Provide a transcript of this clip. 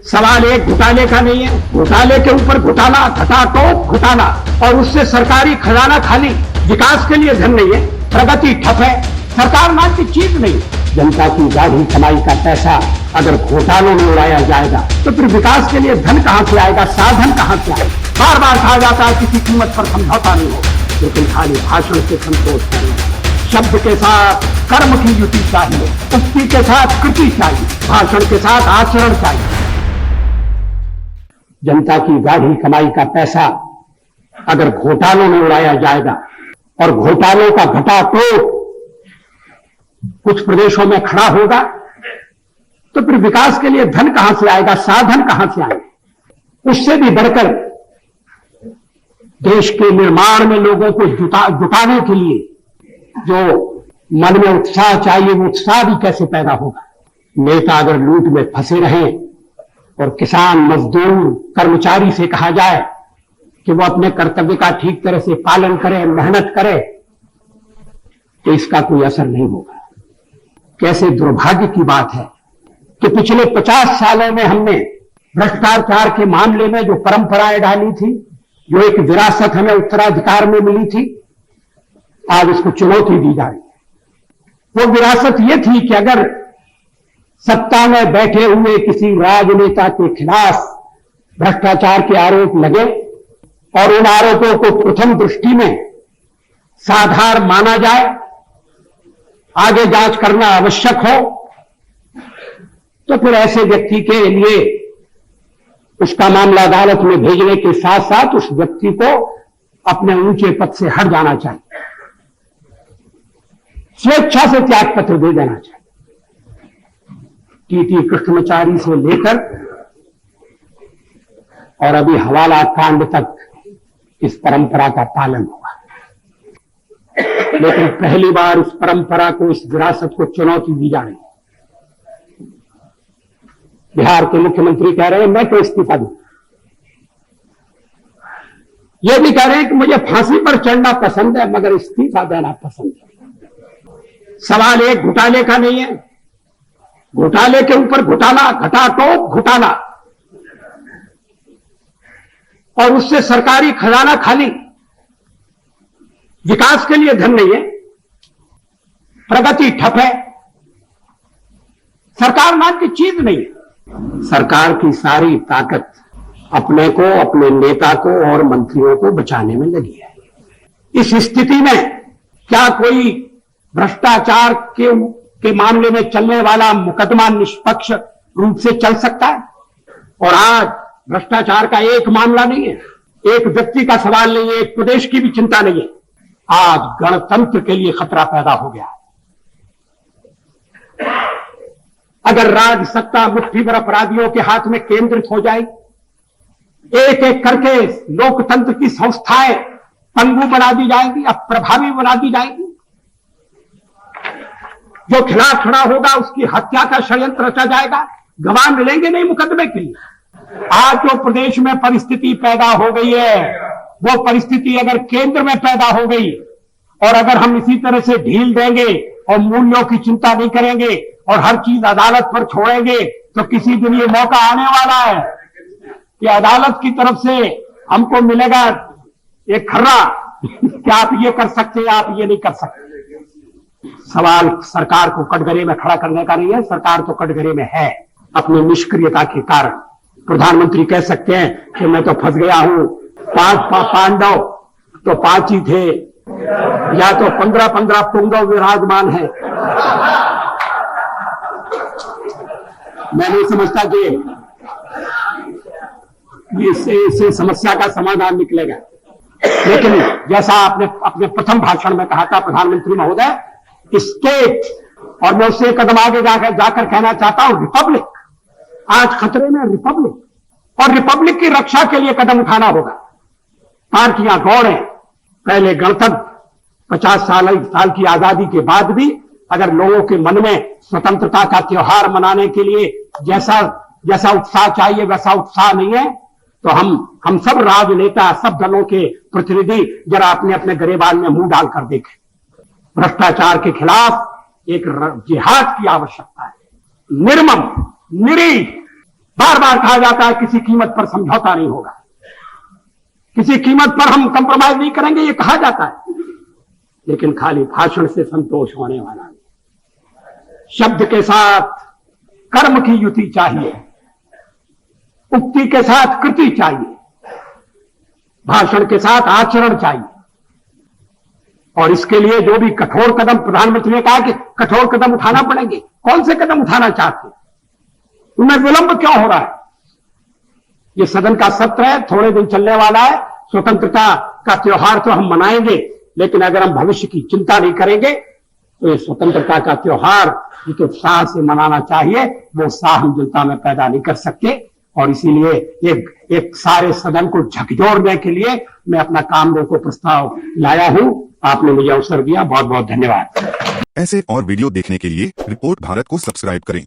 सवाल एक घोटाले का नहीं है, घोटाले के ऊपर घोटाला, घटाटोप घोटाला, और उससे सरकारी खजाना खाली। विकास के लिए धन नहीं है, प्रगति ठप है, सरकार नाम की चीज नहीं। जनता की गाढ़ी कमाई का पैसा अगर घोटालों में उड़ाया जाएगा तो फिर विकास के लिए धन कहां से आएगा, साधन कहां से आएगा। बार बार कहा जाता है किसी कीमत पर समझौता नहीं हो, लेकिन खाली भाषण से संतोष करें। शब्द के साथ कर्म की युति चाहिए, उक्ति के साथ कृति चाहिए, भाषण के साथ आचरण चाहिए। जनता की गाढ़ी कमाई का पैसा अगर घोटालों में उड़ाया जाएगा और घोटालों का घटाटोप कुछ प्रदेशों में खड़ा होगा तो फिर विकास के लिए धन कहां से आएगा, साधन कहां से आएगा। उससे भी बढ़कर देश के निर्माण में लोगों को जुटाने के लिए जो मन में उत्साह चाहिए, वो उत्साह भी कैसे पैदा होगा। नेता अगर लूट में फंसे रहें और किसान, मजदूर, कर्मचारी से कहा जाए कि वो अपने कर्तव्य का ठीक तरह से पालन करे, मेहनत करे, तो इसका कोई असर नहीं होगा। कैसे दुर्भाग्य की बात है कि पिछले 50 सालों में हमने भ्रष्टाचार के मामले में जो परंपराएं डाली थी, जो एक विरासत हमें उत्तराधिकार में मिली थी, आज उसको चुनौती दी जा रही है। वो विरासत ये थी कि अगर सत्ता में बैठे हुए किसी राजनेता के खिलाफ भ्रष्टाचार के आरोप लगे और उन आरोपों को प्रथम दृष्टि में साधारण माना जाए, आगे जांच करना आवश्यक हो, तो फिर ऐसे व्यक्ति के लिए उसका मामला अदालत में भेजने के साथ साथ उस व्यक्ति को अपने ऊंचे पद से हट जाना चाहिए, स्वेच्छा से त्याग पत्र दे देना चाहिए। टीटी कृष्णमाचारी से लेकर और अभी हवाला कांड तक इस परंपरा का पालन हुआ, लेकिन पहली बार इस परंपरा को, इस विरासत को चुनौती दी जा रही है। बिहार के मुख्यमंत्री कह रहे हैं मैं तो इस्तीफा दूं, ये भी कह रहे हैं कि मुझे फांसी पर चढ़ना पसंद है मगर इस्तीफा देना पसंद है। सवाल एक घोटाले का नहीं है, घोटाले के ऊपर घोटाला, घटाटोप घोटाला, और उससे सरकारी खजाना खाली। विकास के लिए धन नहीं है, प्रगति ठप है, सरकार नाम की चीज नहीं है। सरकार की सारी ताकत अपने को, अपने नेता को और मंत्रियों को बचाने में लगी है। इस स्थिति में क्या कोई भ्रष्टाचार के मामले में चलने वाला मुकदमा निष्पक्ष रूप से चल सकता है? और आज भ्रष्टाचार का एक मामला नहीं है, एक व्यक्ति का सवाल नहीं है, एक प्रदेश की भी चिंता नहीं है, आज गणतंत्र के लिए खतरा पैदा हो गया है। अगर राज सत्ता मुट्ठी भर अपराधियों के हाथ में केंद्रित हो जाए, एक एक करके लोकतंत्र की संस्थाएं पंगु बना दी जाएंगी, अप्रभावी बना दी जाएंगी। जो खिलाफ खड़ा होगा उसकी हत्या का षड्यंत्र रचा जाएगा, गवाह मिलेंगे नहीं मुकदमे के लिए। आज जो प्रदेश में परिस्थिति पैदा हो गई है, वो परिस्थिति अगर केंद्र में पैदा हो गई और अगर हम इसी तरह से ढील देंगे और मूल्यों की चिंता नहीं करेंगे और हर चीज अदालत पर छोड़ेंगे, तो किसी दिन ये मौका आने वाला है कि अदालत की तरफ से हमको मिलेगा एक खर्रा कि आप ये कर सकते हैं, आप ये नहीं कर सकते। सवाल सरकार को कटघरे में खड़ा करने का नहीं है, सरकार तो कटघरे में है अपनी निष्क्रियता के कारण। प्रधानमंत्री कह सकते हैं कि मैं तो फंस गया हूं, 5 पांडव तो 5 ही थे, या तो 15-15 पुंगव विराजमान है। मैं नहीं समझता कि इससे समस्या का समाधान निकलेगा, लेकिन जैसा आपने अपने प्रथम भाषण में कहा था प्रधानमंत्री महोदय, स्टेट, और मैं उससे कदम आगे जाकर कहना चाहता हूं रिपब्लिक। आज खतरे में रिपब्लिक, और रिपब्लिक की रक्षा के लिए कदम उठाना होगा। पार्टियां दौड़े, पहले गणतंत्र 50 साल की आजादी के बाद भी अगर लोगों के मन में स्वतंत्रता का त्योहार मनाने के लिए जैसा उत्साह चाहिए वैसा उत्साह नहीं है, तो हम सब राजनेता, सब दलों के प्रतिनिधि जरा अपने अपने गरेबान में मुंह डालकर देखें। भ्रष्टाचार के खिलाफ एक जिहाद की आवश्यकता है, निर्मम, निरीह बार बार कहा जाता है किसी कीमत पर समझौता नहीं होगा, किसी कीमत पर हम कंप्रोमाइज नहीं करेंगे, ये कहा जाता है, लेकिन खाली भाषण से संतोष होने वाला नहीं। शब्द के साथ कर्म की युति चाहिए, उक्ति के साथ कृति चाहिए, भाषण के साथ आचरण चाहिए। और इसके लिए जो भी कठोर कदम, प्रधानमंत्री ने कहा कि कठोर कदम उठाना पड़ेंगे। कौन से कदम उठाना चाहते हैं? उनमें विलंब क्यों हो रहा है? ये सदन का सत्र है, थोड़े दिन चलने वाला है। स्वतंत्रता का त्योहार तो हम मनाएंगे, लेकिन अगर हम भविष्य की चिंता नहीं करेंगे तो ये स्वतंत्रता का त्योहार जिस उत्साह से मनाना चाहिए वो उत्साह हम जनता में पैदा नहीं कर सकते। और इसीलिए एक सारे सदन को झकझोरने के लिए मैं अपना काम रोको प्रस्ताव लाया हूं। आपने मुझे अवसर दिया, बहुत बहुत धन्यवाद। ऐसे और वीडियो देखने के लिए रिपोर्ट भारत को सब्सक्राइब करें।